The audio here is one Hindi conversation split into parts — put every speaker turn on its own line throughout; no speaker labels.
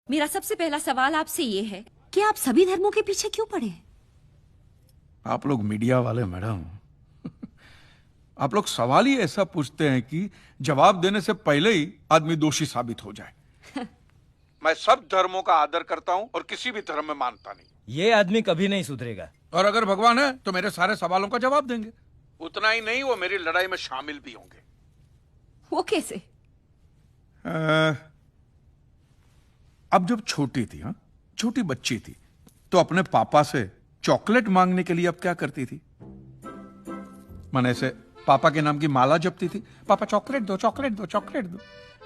मेरा सबसे पहला सवाल आपसे ये है कि आप सभी धर्मों के पीछे क्यों पड़े?
आप लोग मीडिया वाले मैडम आप लोग सवाल ही ऐसा पूछते हैं कि जवाब देने से पहले ही आदमी दोषी साबित हो जाए। मैं सब धर्मों का आदर करता हूं और किसी भी धर्म में मानता नहीं।
ये आदमी कभी नहीं सुधरेगा।
और अगर भगवान है तो मेरे सारे सवालों का जवाब देंगे। उतना ही नहीं, वो मेरी लड़ाई में शामिल भी होंगे।
वो कैसे?
अब जब छोटी थी, हाँ छोटी बच्ची थी, तो अपने पापा से चॉकलेट मांगने के लिए अब क्या करती थी? मैंने ऐसे पापा के नाम की माला जपती थी, पापा चॉकलेट दो चॉकलेट दो चॉकलेट दो,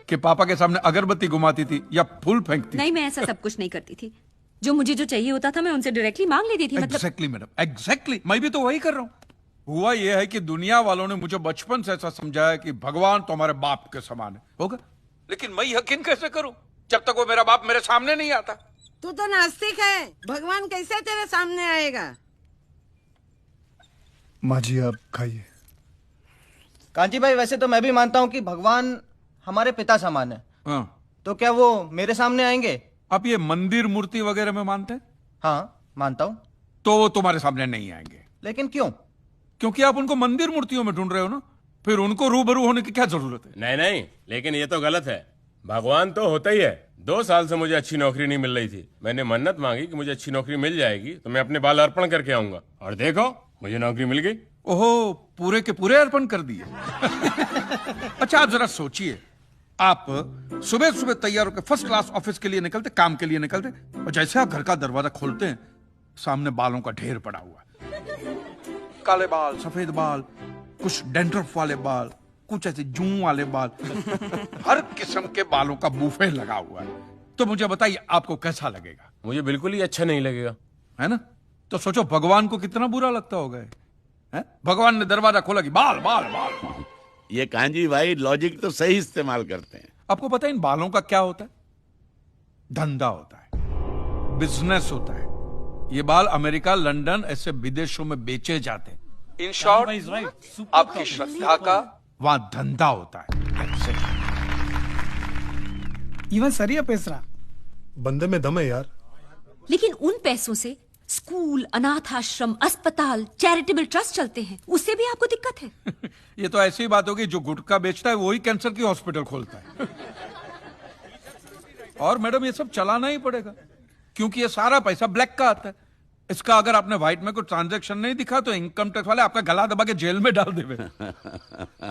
कि पापा के सामने अगरबत्ती घुमाती थी या फूल फेंकती?
नहीं, मैं ऐसा सब कुछ नहीं करती थी। जो मुझे जो चाहिए होता था मैं उनसे डायरेक्टली मांग लेती थी।
Exactly madam, exactly. मैं भी तो वही कर रहा हूं। हुआ यह है कि दुनिया वालों ने मुझे बचपन से ऐसा समझाया कि भगवान तो हमारे बाप के समान है, होगा। लेकिन मैं यकीन कैसे करूं जब तक वो मेरा बाप मेरे सामने नहीं आता?
तू तो नास्तिक है, भगवान कैसे तेरे सामने आएगा?
माँ जी आप खाइए।
कांची भाई, वैसे तो मैं भी मानता हूँ कि भगवान हमारे पिता समान है।
हाँ।
तो क्या वो मेरे सामने आएंगे?
आप ये मंदिर मूर्ति वगैरह में मानते हैं?
हाँ मानता हूँ।
तो वो तुम्हारे सामने नहीं आएंगे।
लेकिन क्यों?
क्योंकि आप उनको मंदिर मूर्तियों में ढूंढ रहे हो ना, फिर उनको रूबरू होने की क्या जरूरत है?
नहीं नहीं, लेकिन ये तो गलत है। भगवान तो होता ही है। 2 साल से मुझे अच्छी नौकरी नहीं मिल रही थी। मैंने मन्नत मांगी कि मुझे अच्छी नौकरी मिल जाएगी तो मैं अपने बाल अर्पण करके आऊंगा, और देखो मुझे नौकरी मिल गई।
ओहो, पूरे के पूरे अर्पण कर दिए। अच्छा आप जरा सोचिए, आप सुबह सुबह तैयार होकर फर्स्ट क्लास ऑफिस के लिए निकलते, काम के लिए निकलते, और जैसे आप घर का दरवाजा खोलते हैं सामने बालों का ढेर पड़ा हुआ है। काले बाल, सफेद बाल, कुछ डैंड्रफ वाले बाल, कुछ ऐसे जूं वाले बाल, हर किस्म के बालों का बूफे लगा हुआ है। तो मुझे बताइए आपको कैसा लगेगा?
मुझे बिल्कुल ही अच्छा नहीं लगेगा,
है ना? तो सोचो भगवान को कितना बुरा लगता होगा है? भगवान ने दरवाजा खोला कि बाल बाल बाल बाल।
ये कांजी भाई लॉजिक तो सही इस्तेमाल करते हैं।
आपको पता है इन बालों का क्या होता है? धंधा होता है, बिजनेस होता है। ये बाल अमेरिका, लंदन ऐसे विदेशों में बेचे जाते हैं। इन शॉर्ट आपकी श्रद्धा का वहां धंधा होता है।
इवन सरिया पेसरा बंदे में दम है यार।
लेकिन उन पैसों से स्कूल, अनाथ आश्रम, अस्पताल, चैरिटेबल ट्रस्ट चलते हैं, उससे भी आपको दिक्कत है?
ये तो ऐसी बात होगी, जो गुटखा बेचता है वही कैंसर की हॉस्पिटल खोलता है। और मैडम ये सब चलाना ही पड़ेगा, क्योंकि ये सारा पैसा ब्लैक का आता है। इसका अगर आपने व्हाइट में कोई ट्रांजैक्शन नहीं दिखा तो इनकम टैक्स वाले आपका गला दबा के जेल में डाल देवे।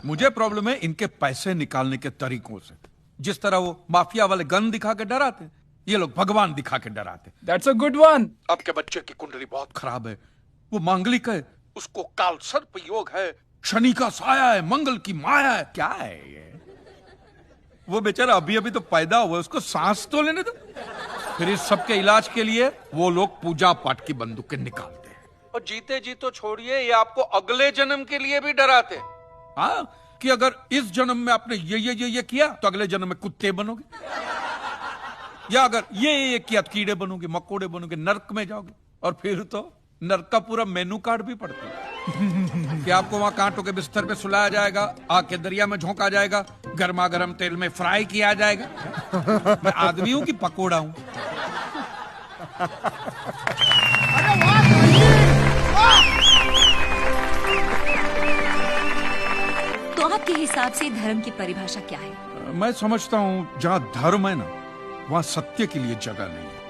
मुझे प्रॉब्लम है इनके पैसे निकालने के तरीकों से। जिस तरह वो माफिया वाले गन दिखा के डराते, ये लोग भगवान दिखा के डराते।
That's a good one.
आपके बच्चे की कुंडली बहुत खराब है, वो मांगलिक है, उसको काल सर्प योग है, शनि का साया है, मंगल की माया है। क्या है ये? वो बेचारा अभी अभी तो पैदा हुआ, उसको सांस तो लेने दो। फिर इस सब के इलाज के लिए वो लोग पूजा पाठ की बंदूकें निकालते हैं, और जीते जी तो छोड़िए, ये आपको अगले जन्म के लिए भी डराते हैं। हाँ, कि अगर इस जन्म में आपने ये किया तो अगले जन्म में कुत्ते बनोगे, या अगर ये किया तो कीड़े बनोगे, मकोड़े बनोगे, नर्क में जाओगे। और फिर तो नर्क का पूरा मेनू कार्ड भी पड़ता है कि आपको वहां कांटों के बिस्तर पे सुलाया जाएगा, आग के दरिया में झोंका जाएगा, गर्मा गर्म तेल में फ्राई किया जाएगा। मैं आदमी हूं कि पकोड़ा हूं?
तो आपके हिसाब से धर्म की परिभाषा क्या है?
मैं समझता हूं जहां धर्म है ना, वहां सत्य के लिए जगह नहीं है,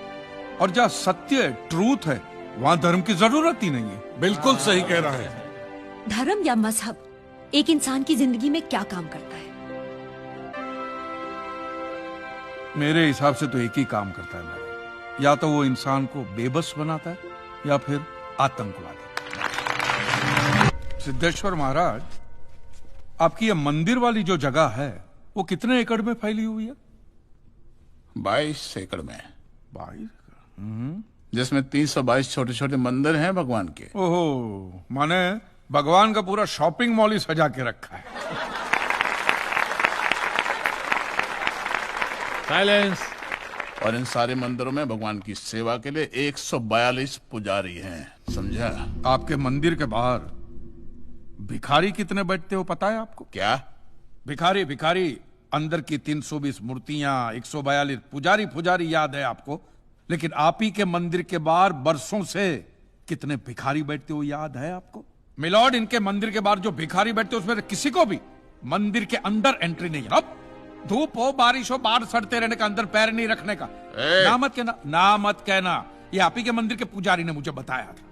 और जहां सत्य, ट्रूथ है, वहां धर्म की जरूरत ही नहीं है।
बिल्कुल सही कह रहा है।
धर्म या मजहब एक इंसान की जिंदगी में क्या काम करता है?
मेरे हिसाब से तो एक ही काम करता है मैडम, या तो वो इंसान को बेबस बनाता है या फिर आतंकवादी। सिद्धेश्वर महाराज, आपकी ये मंदिर वाली जो जगह है वो कितने एकड़ में फैली हुई है?
22 एकड़ में,
22,
जिसमें 322 छोटे छोटे मंदिर हैं भगवान के।
ओहो, माने भगवान का पूरा शॉपिंग मॉल ही सजा के रखा है।
साइलेंस।
और इन सारे मंदिरों में भगवान की सेवा के लिए 142 पुजारी हैं, समझा?
आपके मंदिर के बाहर भिखारी कितने बैठते हो पता है आपको?
क्या?
भिखारी अंदर की 320 मूर्तियां, 142 पुजारी याद है आपको, लेकिन आप ही के मंदिर के बाहर बरसों से कितने भिखारी बैठते हो याद है आपको? मिलॉर्ड, इनके मंदिर के बाहर जो भिखारी बैठते हो उसमें किसी को भी मंदिर के अंदर एंट्री नहीं है। अब धूप हो, बारिश हो, बाहर सड़ते रहने का, अंदर पैर नहीं रखने का। ना मत कहना। ये आप ही के मंदिर के पुजारी ने मुझे बताया था।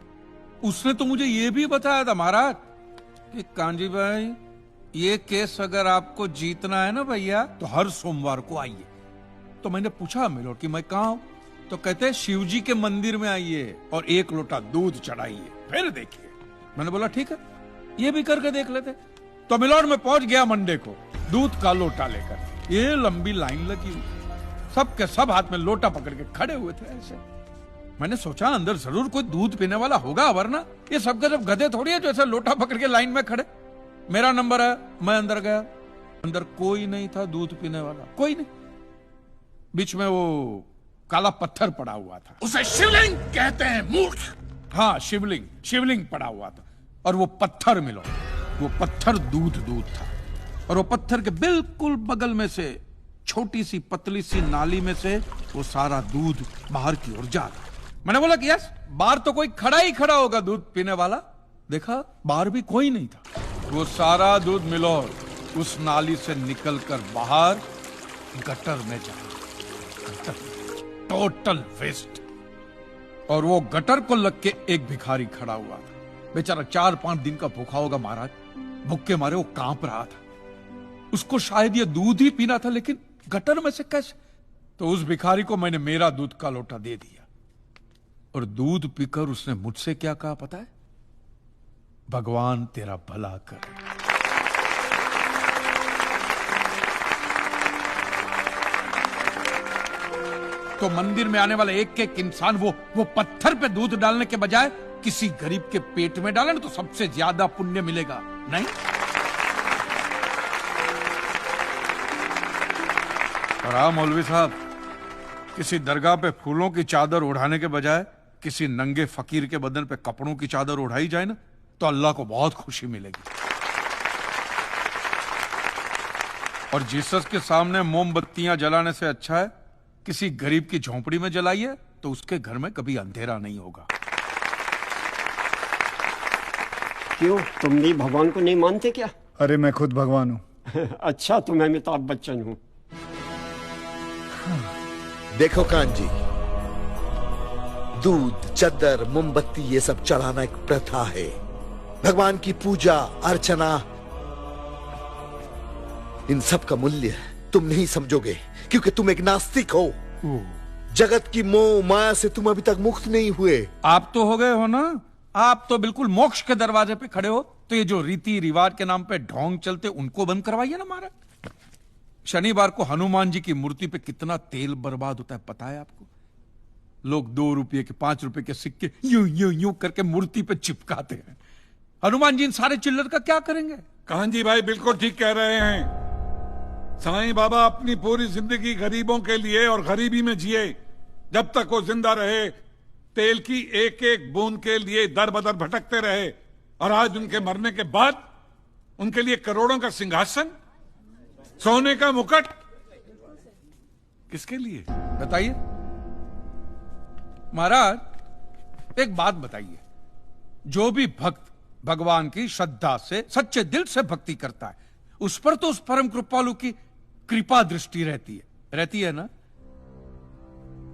उसने तो मुझे ये भी बताया था महाराज कि कांजी भाई, ये केस अगर आपको जीतना है ना भैया, तो हर सोमवार को आइए। तो मैंने पूछा मिलॉर्ड कि मैं कहाँ हूं? तो कहते हैं शिव जी के मंदिर में आइए और 1 लोटा दूध चढ़ाइए, फिर देखिए। मैंने बोला ठीक है, ये भी करके देख लेते। तो मिलॉर्ड में पहुंच गया मंडे को दूध का लोटा लेकर। ये लंबी लाइन लगी हुई, सबके सब हाथ में लोटा पकड़ के खड़े हुए थे ऐसे। मैंने सोचा अंदर जरूर कोई दूध पीने वाला होगा, वरना ये सबके सब गधे थोड़ी है जो ऐसे लोटा पकड़ के लाइन में खड़े। मेरा नंबर है, मैं अंदर गया, अंदर कोई नहीं था दूध पीने वाला, कोई नहीं। बीच में वो काला पत्थर पड़ा हुआ था,
उसे शिवलिंग कहते हैं मूर्ख।
हाँ, शिवलिंग पड़ा हुआ था। और वो पत्थर मिलो, वो पत्थर दूध था। और वो पत्थर के बिल्कुल बगल में से छोटी सी पतली सी नाली में से वो सारा दूध बाहर की ओर जा रहा। मैंने बोला कि यस, बाहर तो कोई खड़ा ही खड़ा होगा दूध पीने वाला। देखा बाहर भी कोई नहीं था। वो सारा दूध मिलो उस नाली से निकलकर बाहर गटर में जा रहा। Total waste. और वो गटर को लग के एक भिखारी खड़ा हुआ था। बेचारा 4-5 दिन का भूखा होगा महाराज, भूख के मारे वो कांप रहा था। उसको शायद ये दूध ही पीना था, लेकिन गटर में से कैसे? तो उस भिखारी को मैंने मेरा दूध का लोटा दे दिया। और दूध पीकर उसने मुझसे क्या कहा पता है? भगवान तेरा भला करे। तो मंदिर में आने वाला एक एक इंसान वो पत्थर पे दूध डालने के बजाय किसी गरीब के पेट में डाले ना, तो सबसे ज्यादा पुण्य मिलेगा। नहीं? और हाँ मौलवी साहब, किसी दरगाह पे फूलों की चादर उड़ाने के बजाय किसी नंगे फकीर के बदन पे कपड़ों की चादर उड़ाई जाए ना, तो अल्लाह को बहुत खुशी मिलेगी। और जीसस के सामने मोमबत्तियां जलाने से अच्छा है किसी गरीब की झोंपड़ी में जलाइए, तो उसके घर में कभी अंधेरा नहीं होगा।
क्यों, तुम भी भगवान को नहीं मानते क्या?
अरे मैं खुद भगवान हूँ।
अच्छा, तो मैं अमिताभ बच्चन हूँ।
देखो कांजी, दूध, चद्दर, मोमबत्ती ये सब चढ़ाना एक प्रथा है। भगवान की पूजा अर्चना, इन सब का मूल्य तुम नहीं समझोगे, क्योंकि तुम एक नास्तिक हो। जगत की मोह माया से तुम अभी तक मुक्त नहीं हुए।
आप तो हो गए हो ना, आप तो बिल्कुल मोक्ष के दरवाजे पे खड़े हो। तो ये जो रीति रिवाज के नाम पे ढोंग चलते, उनको बंद करवाइए ना महाराज। शनिवार को हनुमान जी की मूर्ति पे कितना तेल बर्बाद होता है पता है आपको? लोग 2 रुपये के 5 रुपए के सिक्के यूं यूं यूं करके मूर्ति पे चिपकाते हैं। हनुमान जी इन सारे चिल्लर का क्या करेंगे?
कांजी भाई बिल्कुल ठीक कह रहे हैं। साईं बाबा अपनी पूरी जिंदगी गरीबों के लिए और गरीबी में जिए। जब तक वो जिंदा रहे तेल की एक एक बूंद के लिए दर बदर भटकते रहे, और आज उनके मरने के बाद उनके लिए करोड़ों का सिंहासन, सोने का मुकुट, किसके लिए
बताइए महाराज। एक बात बताइए, जो भी भक्त भगवान की श्रद्धा से सच्चे दिल से भक्ति करता है, उस पर तो उस परम कृपालु की कृपा दृष्टि रहती है ना?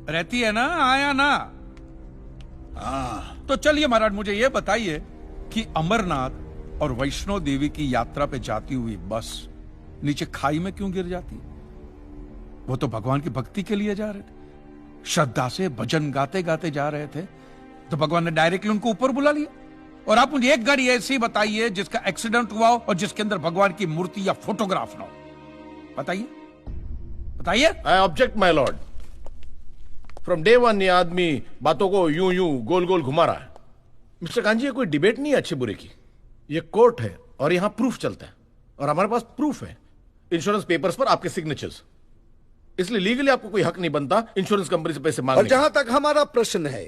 रहती है ना? आया ना? तो चलिए महाराज, मुझे यह बताइए कि अमरनाथ और वैष्णो देवी की यात्रा पे जाती हुई बस नीचे खाई में क्यों गिर जाती है? वो तो भगवान की भक्ति के लिए जा रहे थे, श्रद्धा से भजन गाते गाते जा रहे थे, तो भगवान ने डायरेक्टली उनको ऊपर बुला लिया। और आप मुझे एक गाड़ी ऐसी बताइए जिसका एक्सीडेंट हुआ हो और जिसके अंदर भगवान की मूर्ति या फोटोग्राफ ना हो। बताइए।
I object my Lord. From day one ये आदमी बातों को यूं यूं गोल गोल घुमा रहा है। मिस्टर कांजी, ये कोई डिबेट नहीं है अच्छे बुरे की, ये कोर्ट है और यहां प्रूफ चलता है, और हमारे पास प्रूफ है, इंश्योरेंस पेपर्स पर आपके सिग्नेचर्स। इसलिए लीगली आपको कोई हक नहीं बनता इंश्योरेंस कंपनी से पैसे मांगने।
और जहां तक हमारा प्रश्न है,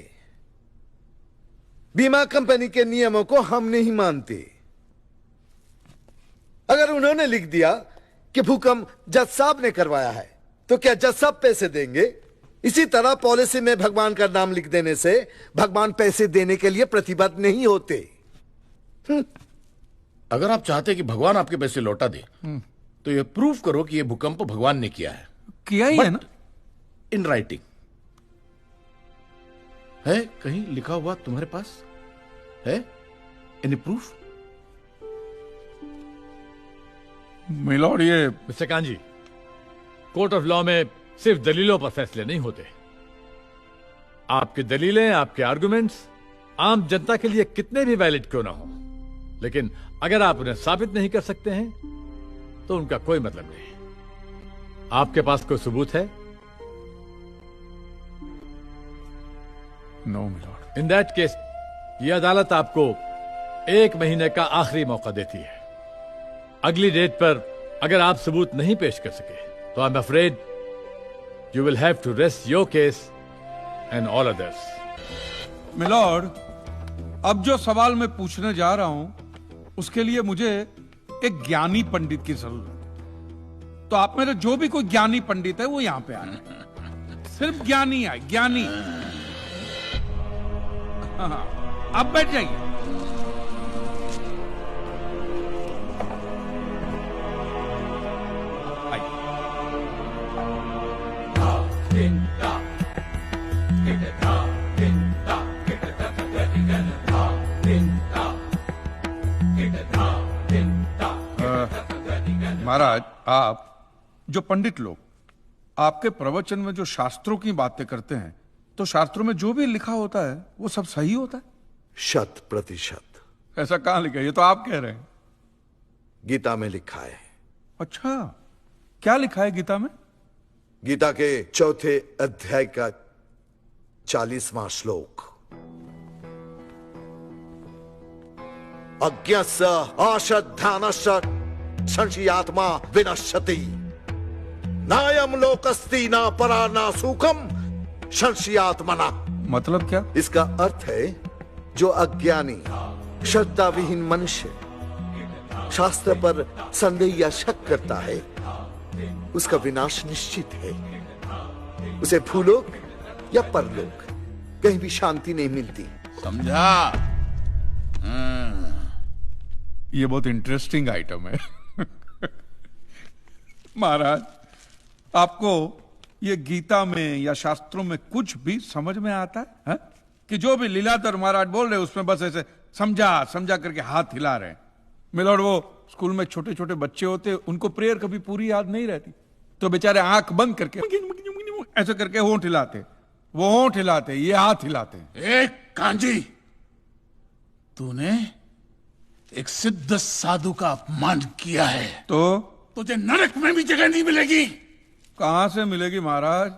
बीमा कंपनी के नियमों को हम नहीं मानते। अगर उन्होंने लिख दिया कि भूकंप जज साहब ने करवाया है, तो क्या जज साहब पैसे देंगे? इसी तरह पॉलिसी में भगवान का नाम लिख देने से भगवान पैसे देने के लिए प्रतिबद्ध नहीं होते।
अगर आप चाहते कि भगवान आपके पैसे लौटा दे तो ये प्रूफ करो कि ये भूकंप भगवान ने किया है।
किया ही है ना,
इन राइटिंग है, कहीं लिखा हुआ तुम्हारे पास है? Any proof?
मिलॉर्ड, ये
mister kanji, court of law में सिर्फ दलीलों पर फैसले नहीं होते। आपकी दलीलें, आपके आर्गुमेंट्स आम जनता के लिए कितने भी वैलिड क्यों ना हो, लेकिन अगर आप उन्हें साबित नहीं कर सकते हैं तो उनका कोई मतलब नहीं। आपके पास कोई सबूत है?
No milord.
In that case ये अदालत आपको 1 महीने का आखिरी मौका देती है। अगली डेट पर अगर आप सबूत नहीं पेश कर सके तो I am afraid you will have to rest your case and all others.
Milord, अब जो सवाल मैं पूछने जा रहा हूं उसके लिए मुझे एक ज्ञानी पंडित की जरूरत है। तो आप मेरे जो भी कोई ज्ञानी पंडित है वो यहां पे आए, सिर्फ ज्ञानी आए, ज्ञानी। हाँ, आप बैठ जाइए। महाराज, आप जो पंडित लोग आपके प्रवचन में जो शास्त्रों की बातें करते हैं, तो शास्त्रों में जो भी लिखा होता है वो सब सही होता है?
100%।
ऐसा कहां लिखा है? ये तो आप कह रहे हैं।
गीता में लिखा है।
अच्छा, क्या लिखा है गीता में?
गीता के 4थे अध्याय का 40वां श्लोक, अज्ञस्य अश्रद्धानस्य संशयात्मा विनश्यति, नायम लोकस्ति ना परा ना सुखम संशयात्मना।
मतलब क्या?
इसका अर्थ है जो अज्ञानी श्रद्धा विहीन मनुष्य शास्त्र पर संदेह या शक करता है उसका विनाश निश्चित है। उसे भूलोक या परलोक कहीं भी शांति नहीं मिलती।
समझा?
ये बहुत इंटरेस्टिंग आइटम है। महाराज, आपको ये गीता में या शास्त्रों में कुछ भी समझ में आता है, है? कि जो भी लीलाधर महाराज बोल रहे उसमें बस ऐसे समझा समझा करके हाथ हिला रहे हैं? मिलॉर्ड, वो स्कूल में छोटे छोटे बच्चे होते, उनको प्रेयर कभी पूरी याद नहीं रहती, तो बेचारे आंख बंद करके ऐसे करके होंठ हिलाते, वो होंठ हिलाते, ये हाथ हिलाते।
एक कांजी, तूने एक सिद्ध साधु का अपमान किया है,
तो
तुझे नरक में भी जगह नहीं मिलेगी।
कहां से मिलेगी महाराज?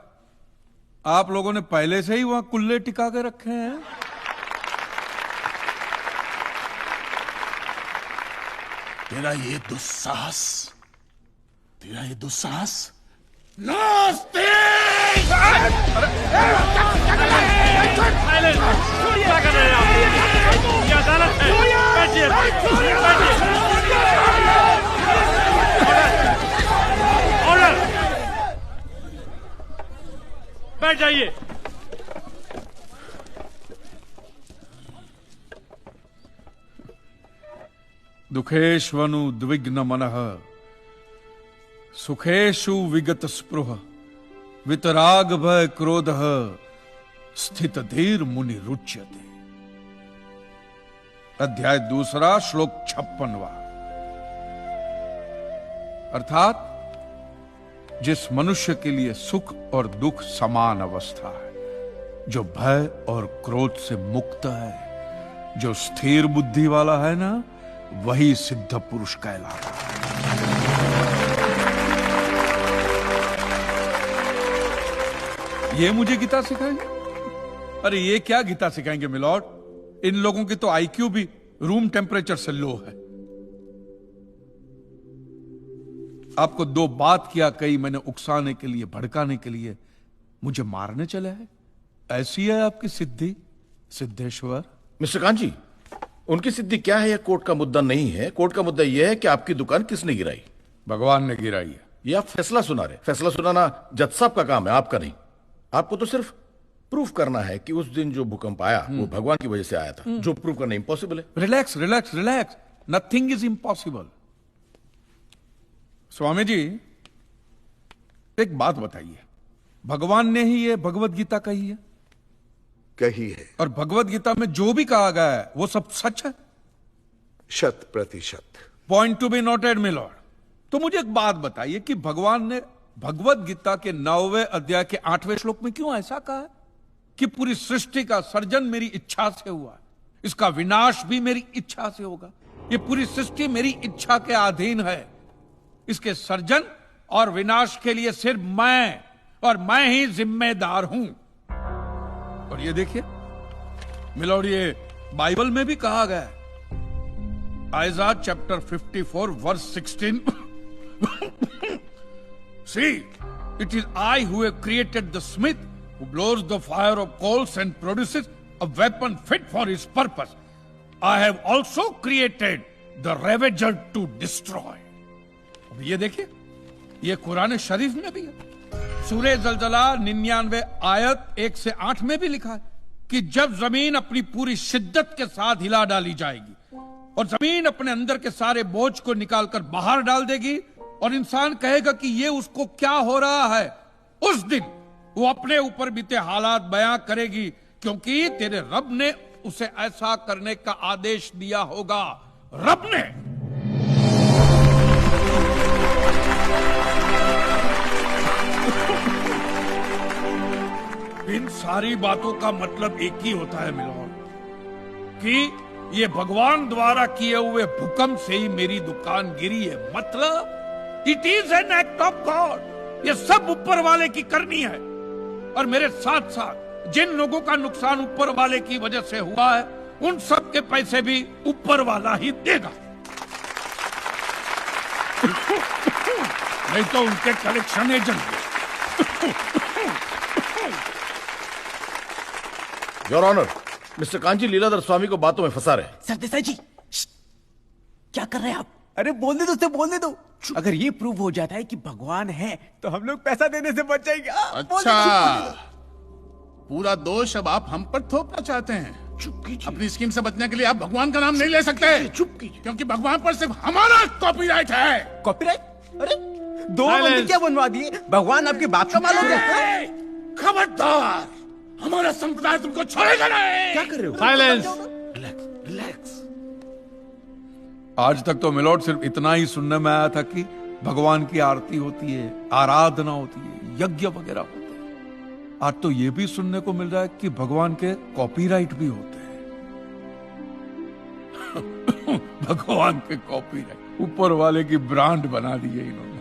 आप लोगों ने पहले से ही वहां कुल्ले टिका के रखे हैं।
तेरा ये दुस्साहस नास्तिक!
क्या कर रहे हैं आप? ये अदालत है। बैठिए, बैठिए। ऑर्डर! बैठ जाइए।
दुखेष्वनु द्विग्न मनः सुखेषु विगत स्पृह वितराग भय क्रोध स्थित धीर मुनि रुच्यते। अध्याय 2 श्लोक 56। अर्थात जिस मनुष्य के लिए सुख और दुख समान अवस्था है, जो भय और क्रोध से मुक्त है, जो स्थिर बुद्धि वाला है ना, वही सिद्ध पुरुष कहलाता है। ये मुझे गीता सिखाएंगे? अरे ये क्या गीता सिखाएंगे मिलॉर्ड, इन लोगों की तो आईक्यू भी रूम टेम्परेचर से लो है। आपको 2 बात किया कही मैंने उकसाने के लिए, भड़काने के लिए, मुझे मारने चले हैं। ऐसी है आपकी सिद्धि सिद्धेश्वर?
मिस्टर कांजी, उनकी सिद्धि क्या है यह कोर्ट का मुद्दा नहीं है। कोर्ट का मुद्दा यह है कि आपकी दुकान किसने गिराई।
भगवान ने गिराई है।
ये आप फैसला सुना रहे। फैसला सुनाना जज साहब का काम है, आपका नहीं। आपको तो सिर्फ प्रूफ करना है कि उस दिन जो भूकंप आया वो भगवान की वजह से आया था, जो प्रूव करना इम्पॉसिबल है।
Relax relax relax, nothing is impossible. Swami ji एक बात बताइए, भगवान ने ही ये भगवत गीता कही है?
कही है।
और भगवत गीता में जो भी कहा गया है वो सब सच है?
100%।
Point to be noted my Lord. तो मुझे एक बात बताइए कि भगवान ने भगवत गीता के 9वें अध्याय के 8वें श्लोक में क्यों ऐसा कहा है कि पूरी सृष्टि का सर्जन मेरी इच्छा से हुआ है, इसका विनाश भी मेरी इच्छा से होगा, ये पूरी सृष्टि मेरी इच्छा के अधीन है, इसके सर्जन और विनाश के लिए सिर्फ मैं और मैं ही जिम्मेदार हूं। और ये देखिए मिलॉर्ड, ये बाइबल में भी कहा गया है, Aiza chapter 54 verse 16 See, it is I who have created the smith who blows the fire of coals and produces a weapon fit for his purpose. I have also created the ravager to destroy. अब ये देखिए, ये कुरान शरीफ में भी है। सूरह जलजला 99 आयत 1 से 8 में भी लिखा है कि जब जमीन अपनी पूरी शिद्दत के साथ हिला डाली जाएगी और जमीन अपने अंदर के सारे बोझ को निकालकर बाहर डाल देगी और इंसान कहेगा कि ये उसको क्या हो रहा है, उस दिन वो अपने ऊपर बीते हालात बयां करेगी, क्योंकि तेरे रब ने उसे ऐसा करने का आदेश दिया होगा। रब ने। इन सारी बातों का मतलब एक ही होता है मिलॉर्ड, कि ये भगवान द्वारा किए हुए भूकंप से ही मेरी दुकान गिरी है। मतलब it is an act of God. ये सब ऊपर वाले की करनी है। और मेरे साथ साथ जिन लोगों का नुकसान ऊपर वाले की वजह से हुआ है, उन सब के पैसे भी ऊपर वाला ही देगा। नहीं तो उनके collection agent.
Your honour, mister Kanchi Leeladhar Swami को बातों में फंसा रहे।
सर देसाई जी, क्या कर रहे हैं आप? अरे बोलने दो, उसे बोलने दो। अगर ये प्रूव हो जाता है कि भगवान है तो हम लोग पैसा देने से बच जाएंगे।
अच्छा, पूरा दोष अब आप हम पर थोपना चाहते हैं। चुप कीजिए। अपनी स्कीम से बचने के लिए आप भगवान का नाम नहीं ले सकते।
चुप कीजिए,
क्योंकि भगवान पर सिर्फ हमारा कॉपीराइट है।
कॉपीराइट? अरे 2 मंदिर क्या बनवा दिए? भगवान आपके बाप का माल हो गया।
खबरदार, हमारा संप्रदाय तुमको छोड़ेगा नहीं।
क्या कर रहे हो?
साइलेंस।
Relax relax.
आज तक तो मिलॉर्ड सिर्फ इतना ही सुनने में आया था कि भगवान की आरती होती है, आराधना होती है, यज्ञ वगैरह होते हैं। आज तो ये भी सुनने को मिल रहा है कि भगवान के कॉपीराइट भी होते हैं। भगवान के कॉपीराइट ऊपर वाले की ब्रांड बना दी है इन्होंने।